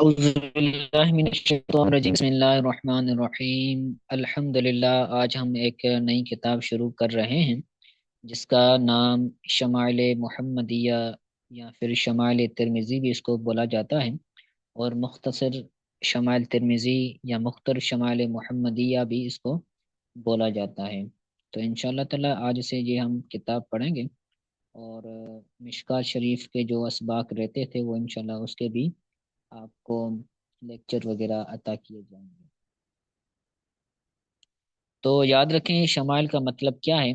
اعوذ باللہ من الشیطان الرجیم، بسم اللہ الرحمن الرحیم۔ الحمدللہ، آج ہم ایک نئی کتاب شروع کر رہے ہیں جس کا نام شمائل محمدیہ یا پھر شمائل ترمذی بھی اس کو بولا جاتا ہے، اور مختصر شمائل ترمذی یا مختصر شمائل محمدیہ بھی اس کو بولا جاتا ہے۔ تو انشاءاللہ تعالی آج سے یہ ہم کتاب پڑھیں گے، اور مشکات شریف کے جو اسباق رہتے تھے وہ انشاءاللہ اس کے بھی آپ کو لیکچر وغیرہ عطا کیے جائیں گے۔ تو یاد رکھیں شمائل کا مطلب کیا ہے۔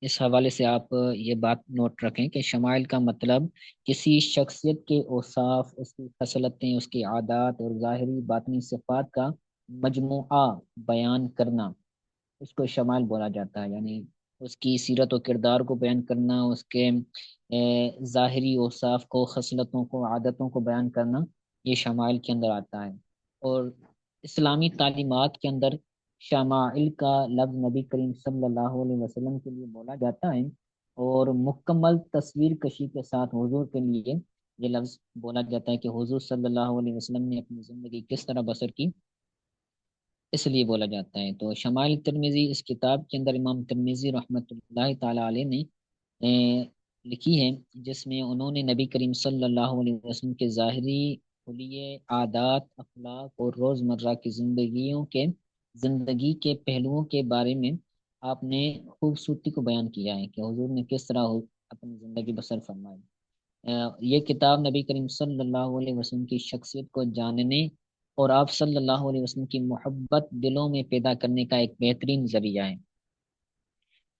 اس حوالے سے آپ یہ بات نوٹ رکھیں کہ شمائل کا مطلب کسی شخصیت کے اوصاف، اس کی خصلتیں، اس کی عادات اور ظاہری باطنی صفات کا مجموعہ بیان کرنا، اس کو شمائل بولا جاتا ہے۔ یعنی اس کی سیرت و کردار کو بیان کرنا، اس کے ظاہری اوصاف کو، خصلتوں کو، عادتوں کو بیان کرنا، یہ شمائل کے اندر آتا ہے۔ اور اسلامی تعلیمات کے اندر شمائل کا لفظ نبی کریم صلی اللہ علیہ وسلم کے لیے بولا جاتا ہے، اور مکمل تصویر کشی کے ساتھ حضور کے لیے یہ لفظ بولا جاتا ہے کہ حضور صلی اللہ علیہ وسلم نے اپنی زندگی کس طرح بسر کی، اس لیے بولا جاتا ہے۔ تو شمائل ترمذی اس کتاب کے اندر امام ترمذی رحمۃ اللہ تعالی علیہ نے اے، لکھی ہے، جس میں انہوں نے نبی کریم صلی اللہ علیہ وسلم کے ظاہری حلیے، عادات، اخلاق اور روزمرہ کی زندگی کے پہلوؤں کے بارے میں آپ نے خوبصورتی کو بیان کیا ہے کہ حضور نے کس طرح اپنی زندگی بسر فرمائی۔ یہ کتاب نبی کریم صلی اللہ علیہ وسلم کی شخصیت کو جاننے اور آپ صلی اللہ علیہ وسلم کی محبت دلوں میں پیدا کرنے کا ایک بہترین ذریعہ ہے۔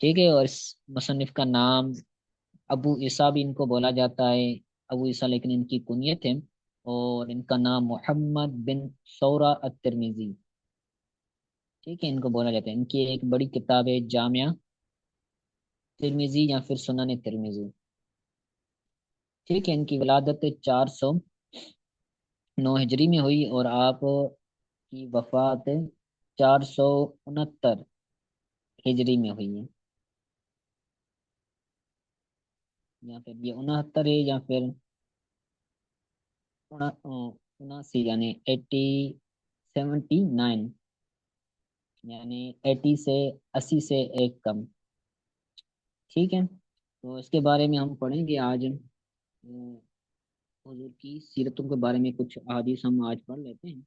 ٹھیک ہے، اور اس مصنف کا نام ابو عیسیٰ بھی ان کو بولا جاتا ہے، ابو عیسیٰ لیکن ان کی کنیت ہے، اور ان کا نام محمد بن ثورہ الترمذی، ٹھیک ہے، ان کو بولا جاتا ہے۔ ان کی ایک بڑی کتاب ہے جامعہ ترمذی یا پھر سنن ترمذی، ٹھیک ہے۔ ان کی ولادت 409 ہجری میں ہوئی، اور آپ کی وفات 469 ہجری میں ہوئی ہے، یا پھر یہ 69 ہے یا پھر 79، یعنی 79، یعنی 80 سے ایک کم، ٹھیک ہے۔ تو اس کے بارے میں ہم پڑھیں گے آج، حضور کی سیرتوں کے بارے میں کچھ احادیث ہم آج پڑھ لیتے ہیں۔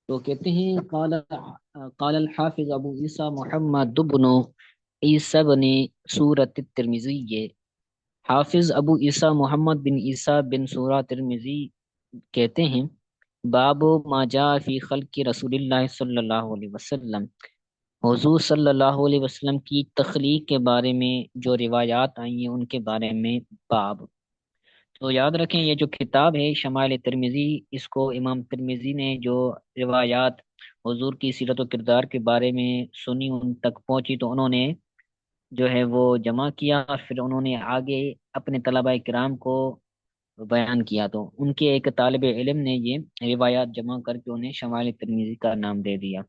تو کہتے ہیں قال الحافظ ابو عیسیٰ محمد بن عیسیٰ بن سورۃ الترمذی، حافظ ابو عیسیٰ محمد بن عیسیٰ بن سورہ ترمذی کہتے ہیں، باب ما جاء فی خلق رسول اللہ صلی اللہ علیہ وسلم، حضور صلی اللہ علیہ وسلم کی تخلیق کے بارے میں جو روایات آئی ہیں ان کے بارے میں باب۔ تو یاد رکھیں یہ جو کتاب ہے شمائل ترمذی، اس کو امام ترمذی نے جو روایات حضور کی سیرت و کردار کے بارے میں سنی، ان تک پہنچی، تو انہوں نے جو ہے وہ جمع کیا، پھر انہوں نے آگے اپنے طلبہ کرام کو بیان کیا، تو ان کے ایک طالب علم نے یہ روایات جمع کر کے انہیں شمائل ترمذی کا نام دے دیا،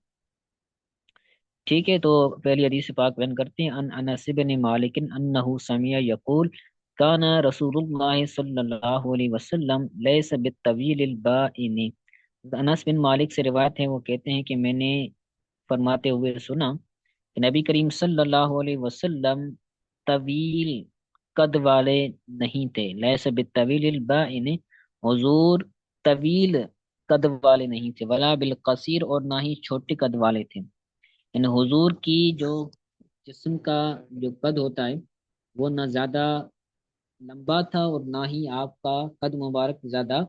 ٹھیک ہے۔ تو پہلی حدیث پاک بیان کرتے ہیں، ان انس بن مالک انہ سمع یقول کان رسول اللہ صلی اللہ علیہ وسلم لیس بالطویل البائن، انس بن مالک سے روایت ہے، وہ کہتے ہیں کہ میں نے فرماتے ہوئے سنا کہ نبی کریم صلی اللہ علیہ وسلم طویل قد والے نہیں تھے، لیس بالطویل البائن، حضور طویل قد والے نہیں تھے، ولا بالقصیر، اور نہ ہی چھوٹے قد والے تھے۔ یعنی حضور کی جو جسم کا جو قد ہوتا ہے وہ نہ زیادہ لمبا تھا اور نہ ہی آپ کا قد مبارک زیادہ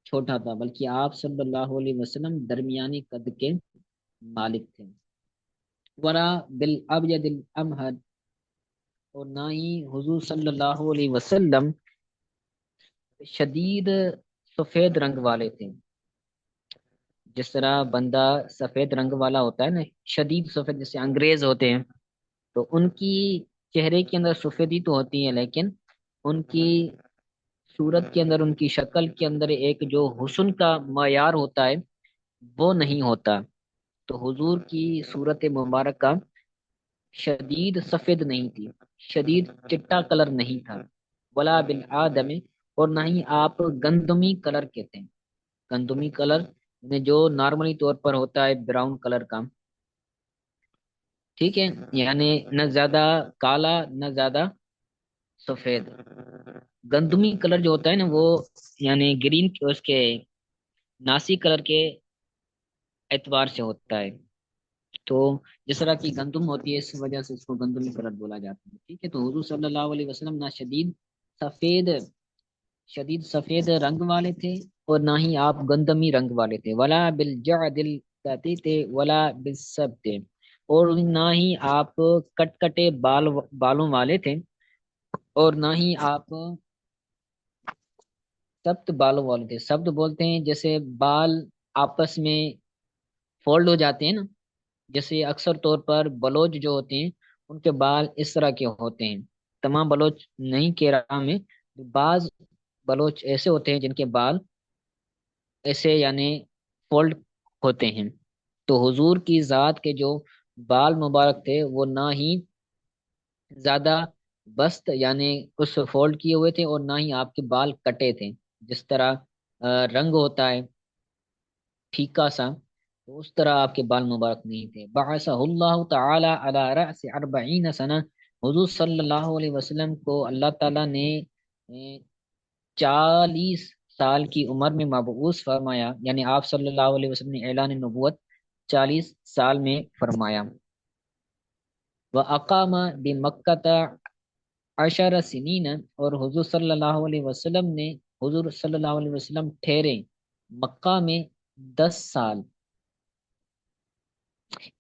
چھوٹا تھا، بلکہ آپ صلی اللہ علیہ وسلم درمیانی قد کے مالک تھے۔ ورا بالابید الامہد، اور نہ ہی حضور صلی اللہ علیہ وسلم شدید سفید رنگ والے تھے۔ جس طرح بندہ سفید رنگ والا ہوتا ہے نا، شدید سفید، جیسے انگریز ہوتے ہیں، تو ان کی چہرے کے اندر سفیدی تو ہوتی ہے، لیکن ان کی صورت کے اندر، ان کی شکل کے اندر ایک جو حسن کا معیار ہوتا ہے وہ نہیں ہوتا۔ تو حضور کی صورت مبارکہ شدید سفید نہیں تھی، شدید چٹا کلر نہیں تھا، ولا بالآدم، اور نہ ہی آپ گندمی کلر کے تھے۔ گندمی کلر میں جو نارملی طور پر ہوتا ہے براؤن کلر کا، ٹھیک ہے، یعنی نہ زیادہ کالا نہ زیادہ سفید۔ گندمی کلر جو ہوتا ہے نا وہ یعنی گرین اس کے ناسی کلر کے اعتبار سے ہوتا ہے۔ تو جس طرح کی گندم ہوتی ہے اس وجہ سے اس کو گندمی کلر بولا جاتا ہے، ٹھیک ہے۔ تو حضور صلی اللہ علیہ وسلم نہ سفید شدید سفید رنگ والے تھے اور نہ ہی آپ گندمی رنگ والے تھے، ولا بالجعد کہتے تھے ولا بالسبت، اور نہ ہی آپ کٹ کٹے بالوں والے تھے اور نہ ہی آپ سبت بالوں والے تھے۔ سبت بولتے ہیں جیسے بال آپس میں فولڈ ہو جاتے ہیں نا، جیسے اکثر طور پر بلوچ جو ہوتے ہیں ان کے بال اس طرح کے ہوتے ہیں۔ تمام بلوچ نہیں کہہ رہا میں، بعض بلوچ ایسے ہوتے ہیں جن کے بال ایسے یعنی فولڈ ہوتے ہیں۔ تو حضور کی ذات کے جو بال مبارک تھے وہ نہ ہی زیادہ بست یعنی اس فولڈ کیے ہوئے تھے اور نہ ہی آپ کے بال کٹے تھے، جس طرح رنگ ہوتا ہے پھیکا سا، تو اس طرح آپ کے بال مبارک نہیں تھے۔ بعثہ اللہ تعالی علی رأس 40 سنہ، حضور صلی اللہ علیہ وسلم کو اللہ تعالیٰ نے 40 سال کی عمر میں مبعوث فرمایا، یعنی آپ صلی اللہ علیہ وسلم نے اعلان نبوت 40 سال میں فرمایا۔ وَأَقَامَ بِمَكَّةَ 10 سنین، اور حضور صلی اللہ علیہ وسلم ٹھہرے مکہ میں 10 سال،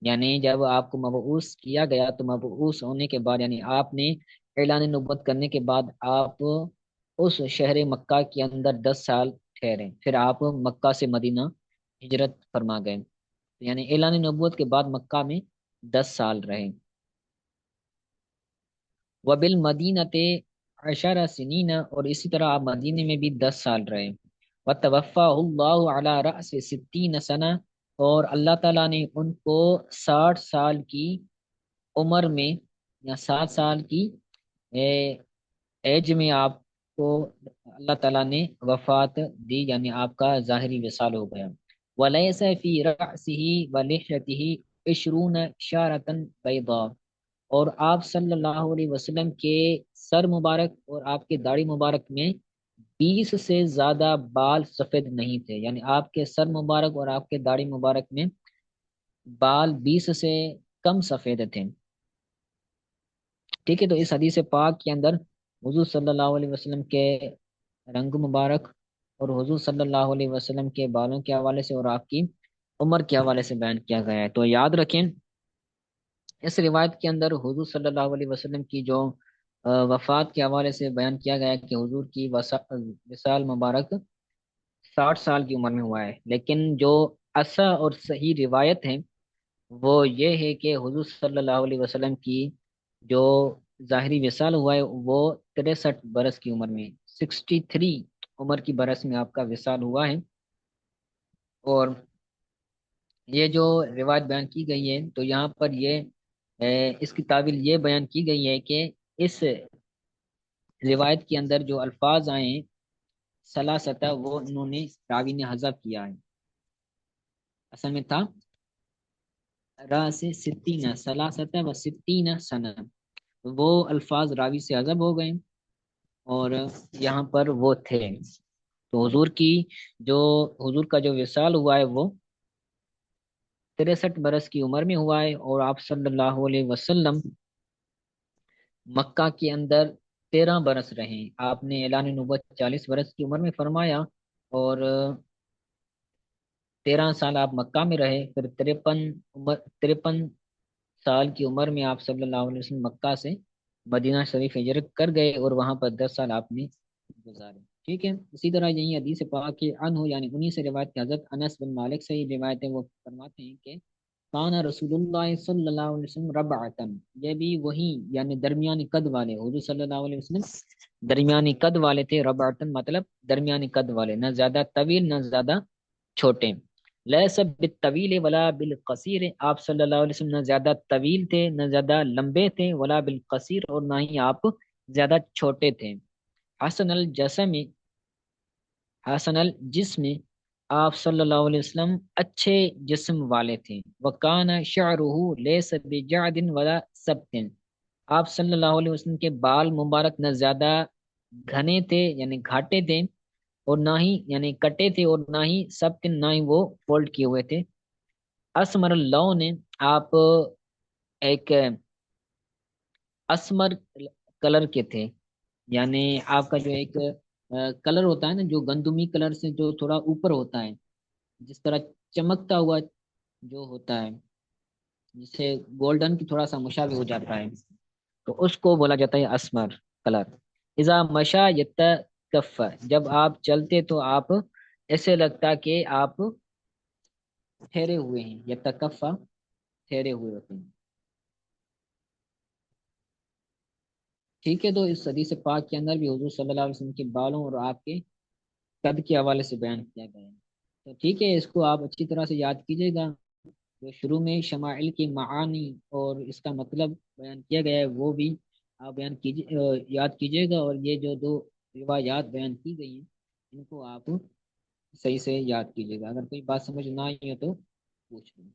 یعنی جب آپ کو مبعوث کیا گیا تو مبعوث ہونے کے بعد یعنی آپ نے اعلان نبوت کرنے کے بعد آپ اس شہر مکہ کے اندر 10 سال ٹھہرے، پھر آپ مکہ سے مدینہ ہجرت فرما گئے، یعنی اعلان نبوت کے بعد مکہ میں 10 سال رہے۔ وبالمدینۃ 10 سنین، اور اسی طرح آپ مدینے میں بھی 10 سال رہے۔ وتوفاہ اللہ علی رأس 60 سنہ، اور اللہ تعالیٰ نے ان کو 60 سال کی عمر میں یا 60 سال کی ایج میں آپ کو اللہ تعالیٰ نے وفات دی، یعنی آپ کا ظاہری وصال ہو گیا۔ وَلَيْسَ فِي رَأْسِهِ وَلِحْيَتِهِ 20 شَعْرَةً بَيْضَاء، اور آپ صلی اللہ علیہ وسلم کے سر مبارک اور آپ کے داڑھی مبارک میں 20 سے زیادہ بال سفید نہیں تھے، یعنی آپ کے سر مبارک اور آپ کے داڑھی مبارک میں بال 20 سے کم سفید تھے، ٹھیک ہے۔ تو اس حدیث پاک کے اندر حضور صلی اللہ علیہ وسلم کے رنگ مبارک اور حضور صلی اللہ علیہ وسلم کے بالوں کے حوالے سے اور آپ کی عمر کے حوالے سے بیان کیا گیا ہے۔ تو یاد رکھیں اس روایت کے اندر حضور صلی اللہ علیہ وسلم کی جو وفات کے حوالے سے بیان کیا گیا ہے کہ حضور کی وصال مبارک 60 سال کی عمر میں ہوا ہے، لیکن جو اصح اور صحیح روایت ہے وہ یہ ہے کہ حضور صلی اللہ علیہ وسلم کی جو ظاہری وصال ہوا ہے وہ 63 برس کی عمر میں، 63 عمر کی برس میں آپ کا وصال ہوا ہے۔ اور یہ جو روایت بیان کی گئی ہے تو یہاں پر یہ اس کی تعویل یہ بیان کی گئی ہے کہ اس روایت کے اندر جو الفاظ آئے ہیں سلاستہ، وہ انہوں نے راوی نے حذف کیا ہے، اصل میں تھا راس 60 سلاستہ و 60 سنہ، وہ الفاظ راوی سے حذف ہو گئے اور یہاں پر وہ تھے۔ تو حضور کا جو وصال ہوا ہے وہ 63 برس کی عمر میں ہوا ہے، اور آپ صلی اللہ علیہ وسلم مکہ کے اندر 13 برس رہے۔ آپ نے اعلان نبوت 40 برس کی عمر میں فرمایا اور 13 سال آپ مکہ میں رہے، پھر 53 سال کی عمر میں آپ صلی اللہ علیہ وسلم مکہ سے مدینہ شریف ہجرت کر گئے اور وہاں پر 10 سال آپ نے گزارے، ٹھیک ہے۔ اسی طرح یہی حدیث پاک کے عنہ یعنی انہی سے روایت کی حضرت انس بن مالک سے یہ روایت ہے، وہ فرماتے ہیں کہ کان رسول اللہ صلی اللہ علیہ وسلم ربعتن، یہ بھی وہی یعنی درمیانی قد والے، حضور صلی اللہ علیہ وسلم درمیانی قد والے تھے، ربعتن مطلب درمیانی قد والے، نہ زیادہ طویل نہ زیادہ چھوٹے۔ لیس بالطویل ولا بالقصیر، آپ صلی اللہ علیہ وسلم نہ زیادہ طویل تھے نہ زیادہ لمبے تھے، ولا بالقصیر اور نہ ہی آپ زیادہ چھوٹے تھے۔ حسن الجسم، حسن الجسم، آپ صلی اللہ علیہ وسلم اچھے جسم والے تھے۔ وکان شعرہ لیس بجعد ولا سبت، آپ صلی اللہ علیہ وسلم کے بال مبارک نہ زیادہ گھنے تھے یعنی گھاٹے تھے، اور نہ ہی یعنی کٹے تھے، اور نہ ہی سبت نہ ہی وہ فولڈ کیے ہوئے تھے۔ اسمر اللون، آپ ایک اسمر کلر کے تھے، یعنی آپ کا جو ایک کلر ہوتا ہے نا، جو گندمی کلر سے جو تھوڑا اوپر ہوتا ہے، جس طرح چمکتا ہوا جو ہوتا ہے، جسے گولڈن کی تھوڑا سا مشابہ ہو جاتا ہے، تو اس کو بولا جاتا ہے اسمر کلر۔ اذا مشا یتکف، جب آپ چلتے تو آپ ایسے لگتا کہ آپ ٹھہرے ہوئے ہیں، یتکفا ٹھہرے ہوئے ہوتے ہیں۔ ٹھیک ہے، تو اس حدیث پاک کے اندر بھی حضور صلی اللہ علیہ وسلم کے بالوں اور آپ کے قد کے حوالے سے بیان کیا گیا ہے۔ تو ٹھیک ہے، اس کو آپ اچھی طرح سے یاد کیجیے گا۔ جو شروع میں شمائل کی معانی اور اس کا مطلب بیان کیا گیا ہے وہ بھی آپ بیان کیجیے، یاد کیجیے گا، اور یہ جو دو روایات بیان کی گئی ہیں ان کو آپ صحیح سے یاد کیجیے گا۔ اگر کوئی بات سمجھ نہ آئی ہو تو پوچھ لیں۔